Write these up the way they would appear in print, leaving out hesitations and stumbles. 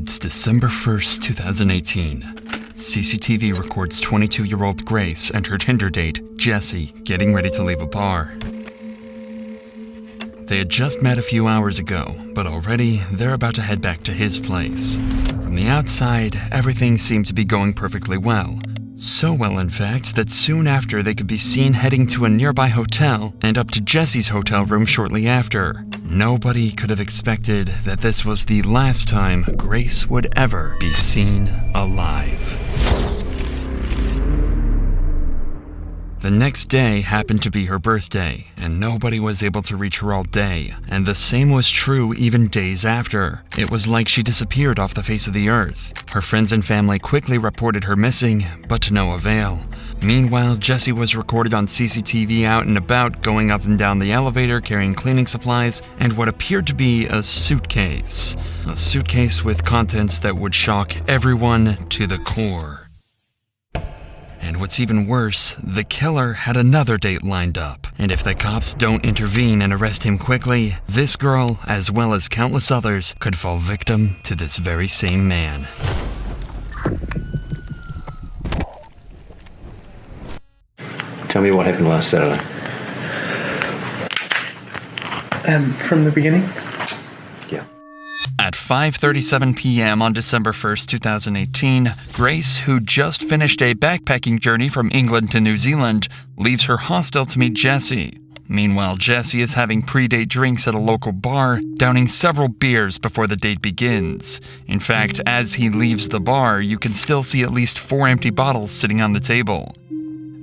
It's December 1st, 2018. CCTV records 22-year-old Grace and her Tinder date, Jesse, getting ready to leave a bar. They had just met a few hours ago, but already they're about to head back to his place. From the outside, everything seemed to be going perfectly well. So well, in fact, that soon after they could be seen heading to a nearby hotel and up to Jesse's hotel room shortly after. Nobody could have expected that this was the last time Grace would ever be seen alive. The next day happened to be her birthday, and nobody was able to reach her all day, and the same was true even days after. It was like she disappeared off the face of the earth. Her friends and family quickly reported her missing, but to no avail. Meanwhile, Jesse was recorded on CCTV out and about, going up and down the elevator, carrying cleaning supplies, and what appeared to be a suitcase. A suitcase with contents that would shock everyone to the core. And what's even worse, the killer had another date lined up. And if the cops don't intervene and arrest him quickly, this girl, as well as countless others, could fall victim to this very same man. Tell me what happened last Saturday. From the beginning? Yeah. At 5:37 p.m. on December 1st, 2018, Grace, who just finished a backpacking journey from England to New Zealand, leaves her hostel to meet Jesse. Meanwhile, Jesse is having pre-date drinks at a local bar, downing several beers before the date begins. In fact, as he leaves the bar, you can still see at least 4 empty bottles sitting on the table.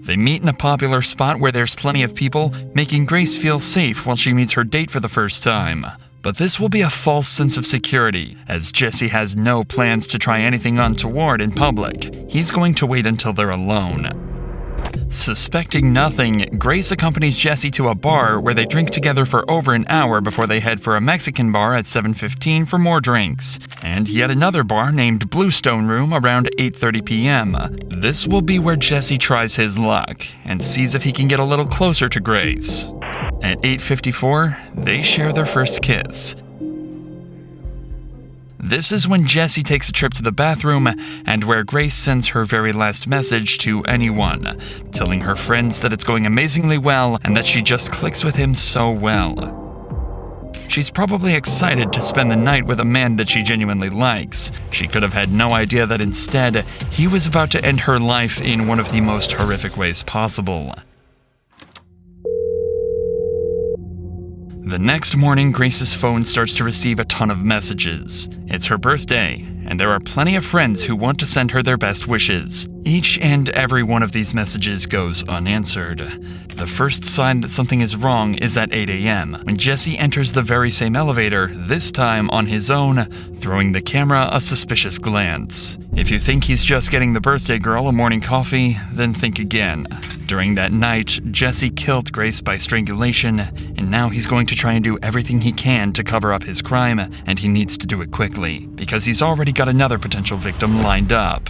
They meet in a popular spot where there's plenty of people, making Grace feel safe while she meets her date for the first time. But this will be a false sense of security, as Jesse has no plans to try anything untoward in public. He's going to wait until they're alone. Suspecting nothing, Grace accompanies Jesse to a bar where they drink together for over an hour before they head for a Mexican bar at 7:15 for more drinks, and yet another bar named Bluestone Room around 8:30 p.m. This will be where Jesse tries his luck and sees if he can get a little closer to Grace. At 8:54, they share their first kiss. This is when Jesse takes a trip to the bathroom and where Grace sends her very last message to anyone, telling her friends that it's going amazingly well and that she just clicks with him so well. She's probably excited to spend the night with a man that she genuinely likes. She could have had no idea that instead, he was about to end her life in one of the most horrific ways possible. The next morning, Grace's phone starts to receive a ton of messages. It's her birthday, and there are plenty of friends who want to send her their best wishes. Each and every one of these messages goes unanswered. The first sign that something is wrong is at 8 a.m., when Jesse enters the very same elevator, this time on his own, throwing the camera a suspicious glance. If you think he's just getting the birthday girl a morning coffee, then think again. During that night, Jesse killed Grace by strangulation, and now he's going to try and do everything he can to cover up his crime, and he needs to do it quickly, because he's already got another potential victim lined up.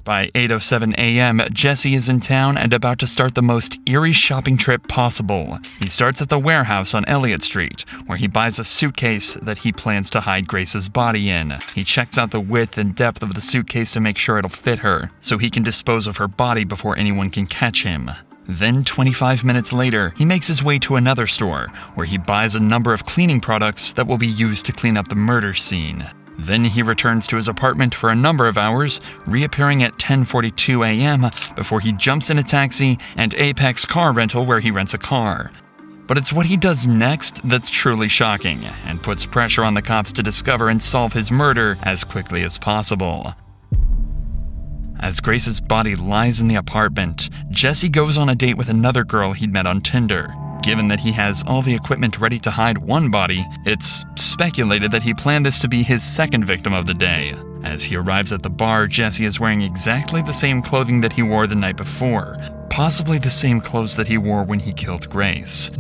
By 8:07 a.m., Jesse is in town and about to start the most eerie shopping trip possible. He starts at the warehouse on Elliott Street, where he buys a suitcase that he plans to hide Grace's body in. He checks out the width and depth of the suitcase to make sure it'll fit her, so he can dispose of her body before anyone can catch him. Then, 25 minutes later, he makes his way to another store, where he buys a number of cleaning products that will be used to clean up the murder scene. Then he returns to his apartment for a number of hours, reappearing at 10:42 a.m. before he jumps in a taxi and Apex Car Rental where he rents a car. But it's what he does next that's truly shocking, and puts pressure on the cops to discover and solve his murder as quickly as possible. As Grace's body lies in the apartment, Jesse goes on a date with another girl he'd met on Tinder. Given that he has all the equipment ready to hide one body, it's speculated that he planned this to be his second victim of the day. As he arrives at the bar, Jesse is wearing exactly the same clothing that he wore the night before, possibly the same clothes that he wore when he killed Grace.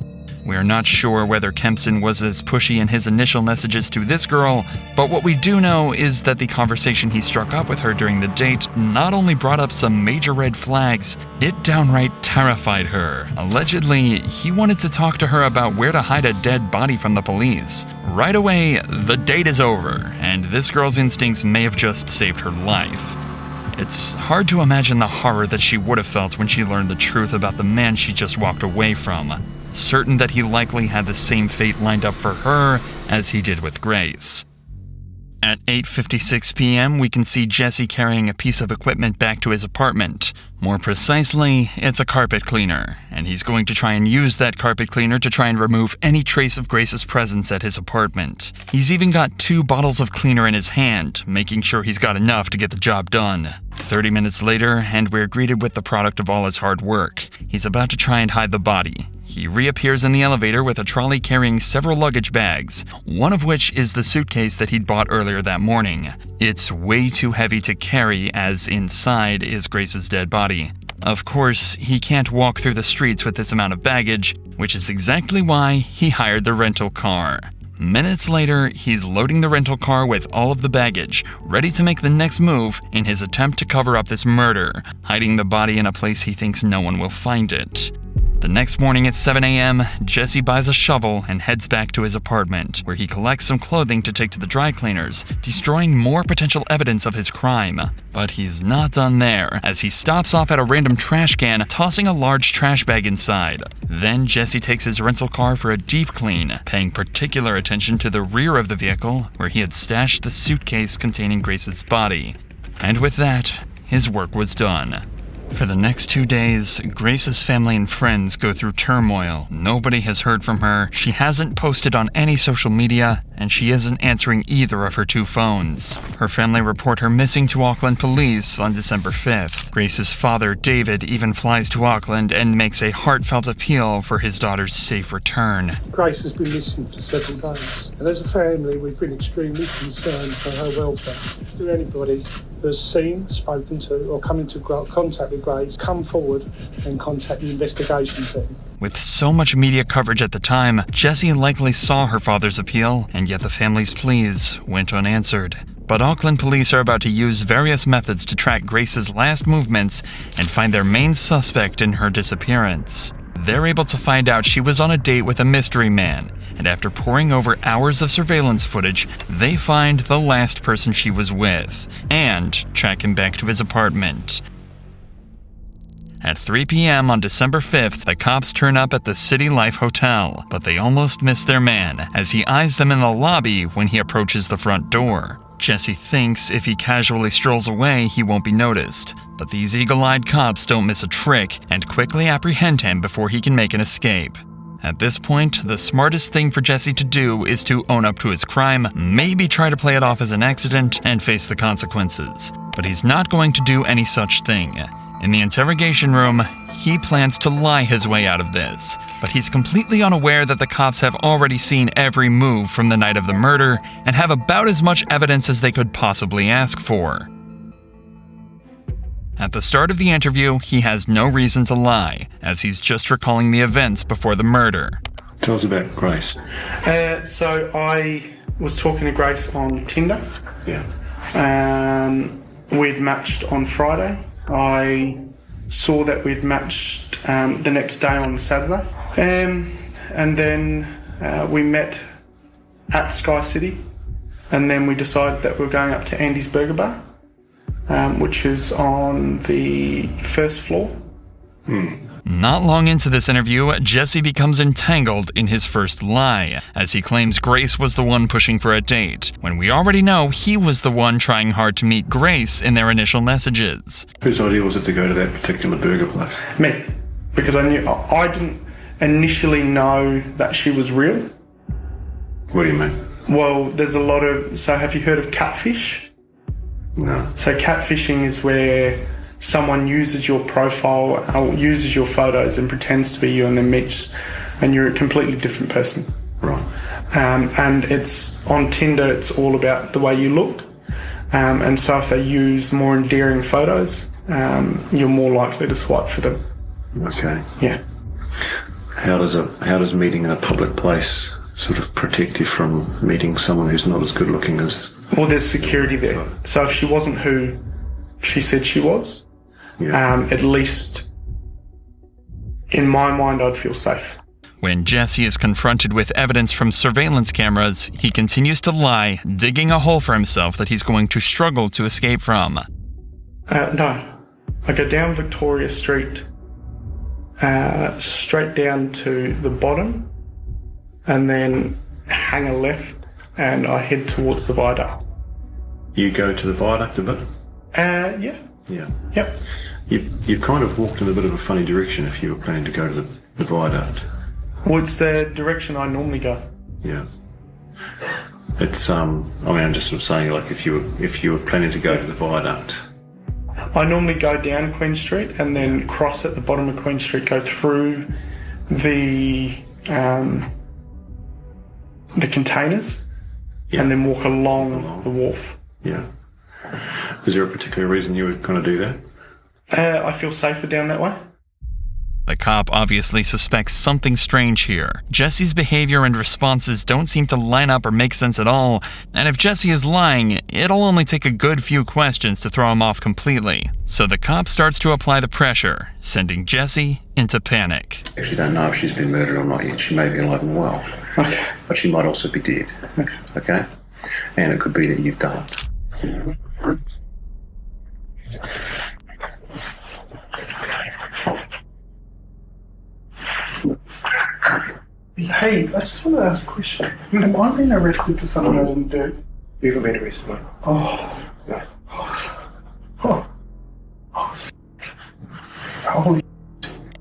We are not sure whether Kempson was as pushy in his initial messages to this girl, but what we do know is that the conversation he struck up with her during the date not only brought up some major red flags, it downright terrified her. Allegedly, he wanted to talk to her about where to hide a dead body from the police. Right away, the date is over, and this girl's instincts may have just saved her life. It's hard to imagine the horror that she would have felt when she learned the truth about the man she just walked away from, certain that he likely had the same fate lined up for her as he did with Grace. At 8:56 p.m., we can see Jesse carrying a piece of equipment back to his apartment. More precisely, it's a carpet cleaner, and he's going to try and use that carpet cleaner to try and remove any trace of Grace's presence at his apartment. He's even got 2 bottles of cleaner in his hand, making sure he's got enough to get the job done. 30 minutes later, and we're greeted with the product of all his hard work. He's about to try and hide the body. He reappears in the elevator with a trolley carrying several luggage bags, one of which is the suitcase that he'd bought earlier that morning. It's way too heavy to carry, as inside is Grace's dead body. Of course, he can't walk through the streets with this amount of baggage, which is exactly why he hired the rental car. Minutes later, he's loading the rental car with all of the baggage, ready to make the next move in his attempt to cover up this murder, hiding the body in a place he thinks no one will find it. The next morning at 7 a.m., Jesse buys a shovel and heads back to his apartment, where he collects some clothing to take to the dry cleaners, destroying more potential evidence of his crime. But he's not done there, as he stops off at a random trash can, tossing a large trash bag inside. Then Jesse takes his rental car for a deep clean, paying particular attention to the rear of the vehicle, where he had stashed the suitcase containing Grace's body. And with that, his work was done. For the next 2 days, Grace's family and friends go through turmoil. Nobody has heard from her, she hasn't posted on any social media, and she isn't answering either of her 2 phones. Her family report her missing to Auckland police on December 5th. Grace's father, David, even flies to Auckland and makes a heartfelt appeal for his daughter's safe return. Grace has been missing for several days, and as a family, we've been extremely concerned for her welfare. To anybody who has seen, spoken to, or come into contact with Grace, come forward and contact the investigation team. With so much media coverage at the time, Jessie likely saw her father's appeal, and yet the family's pleas went unanswered. But Auckland police are about to use various methods to track Grace's last movements and find their main suspect in her disappearance. They're able to find out she was on a date with a mystery man, and after poring over hours of surveillance footage, they find the last person she was with, and track him back to his apartment. At 3 p.m. on December 5th, the cops turn up at the City Life Hotel, but they almost miss their man, as he eyes them in the lobby when he approaches the front door. Jesse thinks if he casually strolls away, he won't be noticed. But these eagle-eyed cops don't miss a trick and quickly apprehend him before he can make an escape. At this point, the smartest thing for Jesse to do is to own up to his crime, maybe try to play it off as an accident, and face the consequences. But he's not going to do any such thing. In the interrogation room, he plans to lie his way out of this, but he's completely unaware that the cops have already seen every move from the night of the murder and have about as much evidence as they could possibly ask for. At the start of the interview, he has no reason to lie, as he's just recalling the events before the murder. Tell us about Grace. So I was talking to Grace on Tinder. Yeah. We'd matched on Friday. I saw that we'd matched the next day on Saturday. And then we met at Sky City. And then we decided that we were going up to Andy's Burger Bar, which is on the first floor. Not long into this interview, Jesse becomes entangled in his first lie, as he claims Grace was the one pushing for a date, when we already know he was the one trying hard to meet Grace in their initial messages. Whose idea was it to go to that particular burger place? Me. Because I didn't initially know that she was real. What do you mean? Well, there's a lot of... So have you heard of catfish? No. So catfishing is where someone uses your profile, or uses your photos and pretends to be you and then meets, and you're a completely different person. Right. And it's on Tinder, it's all about the way you look. And so if they use more endearing photos, you're more likely to swipe for them. Okay. Yeah. How does meeting in a public place sort of protect you from meeting someone who's not as good looking as... Well, there's security there. So if she wasn't who she said she was, Yeah. at least in my mind, I'd feel safe. When Jesse is confronted with evidence from surveillance cameras, he continues to lie, digging a hole for himself that he's going to struggle to escape from. No. I go down Victoria Street, straight down to the bottom, and then hang a left, and I head towards the viaduct. You go to the viaduct a bit? Yeah. Yeah. Yep. You've kind of walked in a bit of a funny direction if you were planning to go to the viaduct. Well, it's the direction I normally go. Yeah. It's I'm just sort of saying, like, if you were planning to go to the viaduct. I normally go down Queen Street and then cross at the bottom of Queen Street, go through the containers, Yeah. and then walk along the wharf. Yeah. Is there a particular reason you would kind of do that? I feel safer down that way. The cop obviously suspects something strange here. Jesse's behavior and responses don't seem to line up or make sense at all, and if Jesse is lying, it'll only take a good few questions to throw him off completely. So the cop starts to apply the pressure, sending Jesse into panic. Actually don't know if she's been murdered or not yet. She may be alive and well. Okay. But she might also be dead. Okay? And it could be that you've done it. Hey, I just want to ask a question. Am I being arrested for something I didn't do? You haven't been arrested, mate. Oh. No. Oh. Holy.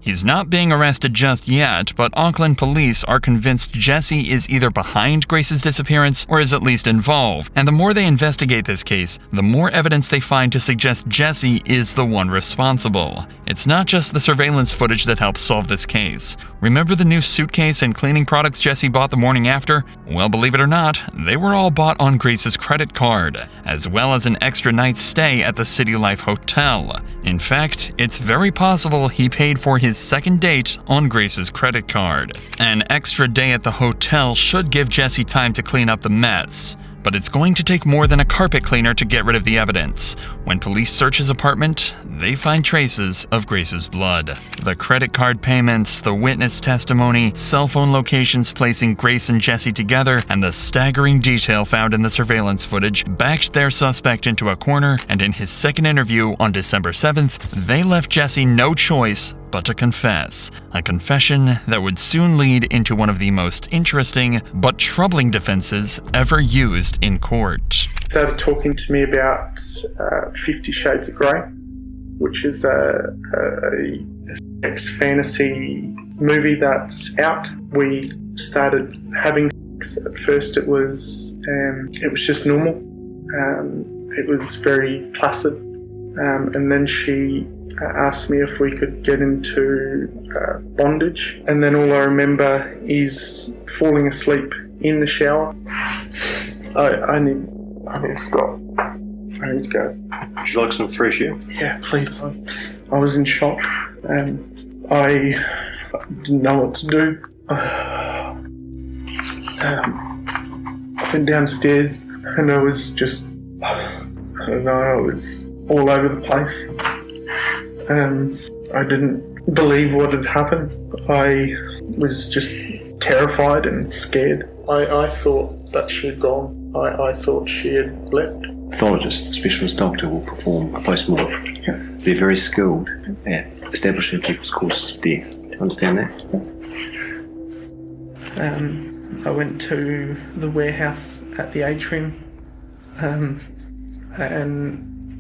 He's not being arrested just yet, but Auckland police are convinced Jesse is either behind Grace's disappearance or is at least involved. And the more they investigate this case, the more evidence they find to suggest Jesse is the one responsible. It's not just the surveillance footage that helps solve this case. Remember the new suitcase and cleaning products Jesse bought the morning after? Well, believe it or not, they were all bought on Grace's credit card, as well as an extra night's stay at the City Life Hotel. In fact, it's very possible he paid for his second date on Grace's credit card. An extra day at the hotel should give Jesse time to clean up the mess, but it's going to take more than a carpet cleaner to get rid of the evidence. When police search his apartment, they find traces of Grace's blood. The credit card payments, the witness testimony, cell phone locations placing Grace and Jesse together, and the staggering detail found in the surveillance footage backed their suspect into a corner, and in his second interview on December 7th, they left Jesse no choice but to confess. A confession that would soon lead into one of the most interesting but troubling defenses ever used in court. Started talking to me about 50 Shades of Grey, which is a sex fantasy movie that's out. We started having sex. At first it was just normal. It was very placid. And then she asked me if we could get into bondage. And then all I remember is falling asleep in the shower. I need to stop. I need to go. Would you like some fresh air? Yeah, please. I was in shock and I didn't know what to do. I went downstairs and I was just, I don't know, I was all over the place. I didn't believe what had happened. I was just terrified and scared. I thought that she had gone. I thought she had left. Pathologist, specialist doctor will perform a post-mortem. Yeah. They're very skilled at establishing people's causes of death. Do you understand that? I went to the warehouse at the atrium and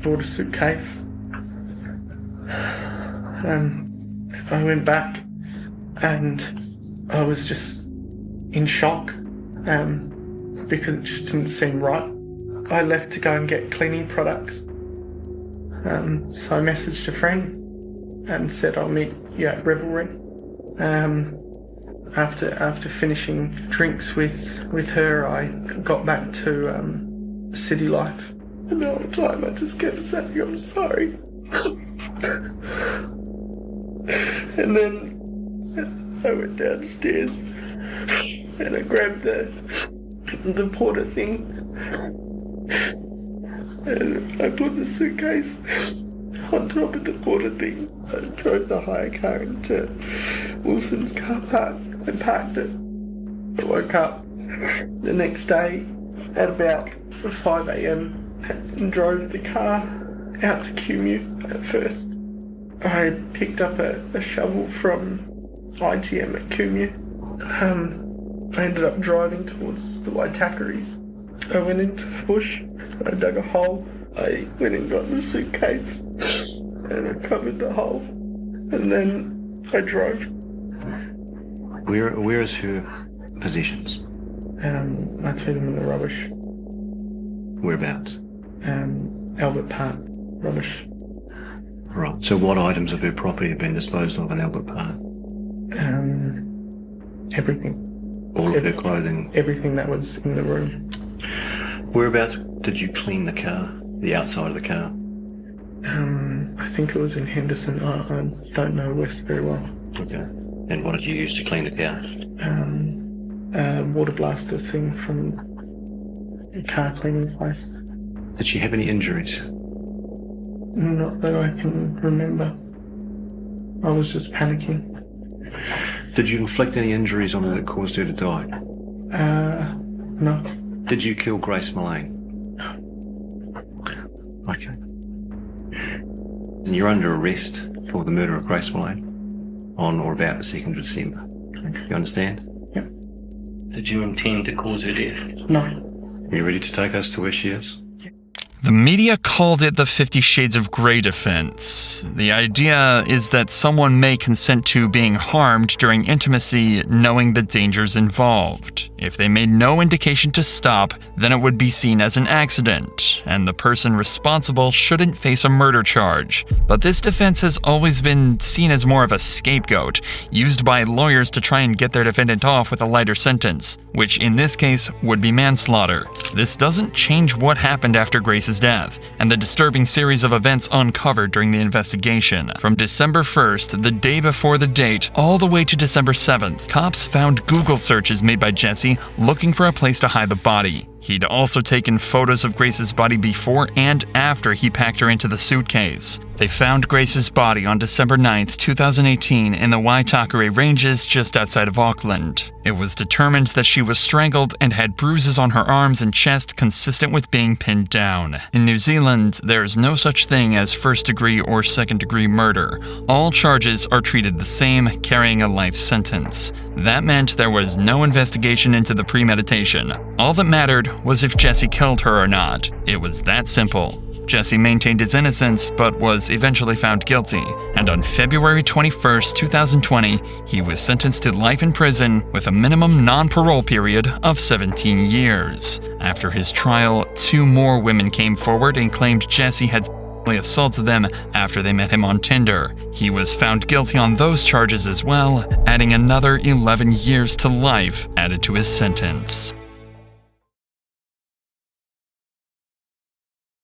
bought a suitcase. I went back and I was just in shock because it just didn't seem right. I left to go and get cleaning products. So I messaged a friend and said I'll meet you at Revelry. After finishing drinks with her, I got back to City Life. And the whole time I just kept saying, I'm sorry. And then I went downstairs and I grabbed the porter thing and I put the suitcase on top of the porter thing. I drove the hire car into Wilson's car park I parked it. I woke up the next day at about 5 a.m. and drove the car out to Cumu at first. I picked up a shovel from ITM at Cumu. I ended up driving towards the Waitakaries. I went into the bush, I dug a hole, I went and got the suitcase and I covered the hole, and then I drove. Where is her possessions? I threw them in the rubbish. Whereabouts? Albert Park rubbish. Right. So what items of her property have been disposed of in Albert Park? Everything. All of her clothing? Everything that was in the room. Whereabouts did you clean the car? The outside of the car? I think it was in Henderson. I don't know West very well. Okay. And what did you use to clean the car? A water blaster thing from a car cleaning place. Did she have any injuries? Not that I can remember. I was just panicking. Did you inflict any injuries on her that caused her to die? No. Did you kill Grace Mullane? Okay. And you're under arrest for the murder of Grace Mullane on or about the 2nd of December. Okay. You understand? Yep. Did you intend to cause her death? No. Are you ready to take us to where she is? The media called it the 50 Shades of Grey defense. The idea is that someone may consent to being harmed during intimacy knowing the dangers involved. If they made no indication to stop, then it would be seen as an accident, and the person responsible shouldn't face a murder charge. But this defense has always been seen as more of a scapegoat, used by lawyers to try and get their defendant off with a lighter sentence, which in this case would be manslaughter. This doesn't change what happened after Grace's death, and the disturbing series of events uncovered during the investigation. From December 1st, the day before the date, all the way to December 7th, cops found Google searches made by Jesse looking for a place to hide the body. He'd also taken photos of Grace's body before and after he packed her into the suitcase. They found Grace's body on December 9th, 2018 in the Waitakere Ranges just outside of Auckland. It was determined that she was strangled and had bruises on her arms and chest consistent with being pinned down. In New Zealand, there's no such thing as first-degree or second-degree murder. All charges are treated the same, carrying a life sentence. That meant there was no investigation into the premeditation. All that mattered was if Jesse killed her or not. It was that simple. Jesse maintained his innocence, but was eventually found guilty, and on February 21st, 2020, he was sentenced to life in prison with a minimum non-parole period of 17 years. After his trial, 2 more women came forward and claimed Jesse had sexually assaulted them after they met him on Tinder. He was found guilty on those charges as well, adding another 11 years to life added to his sentence.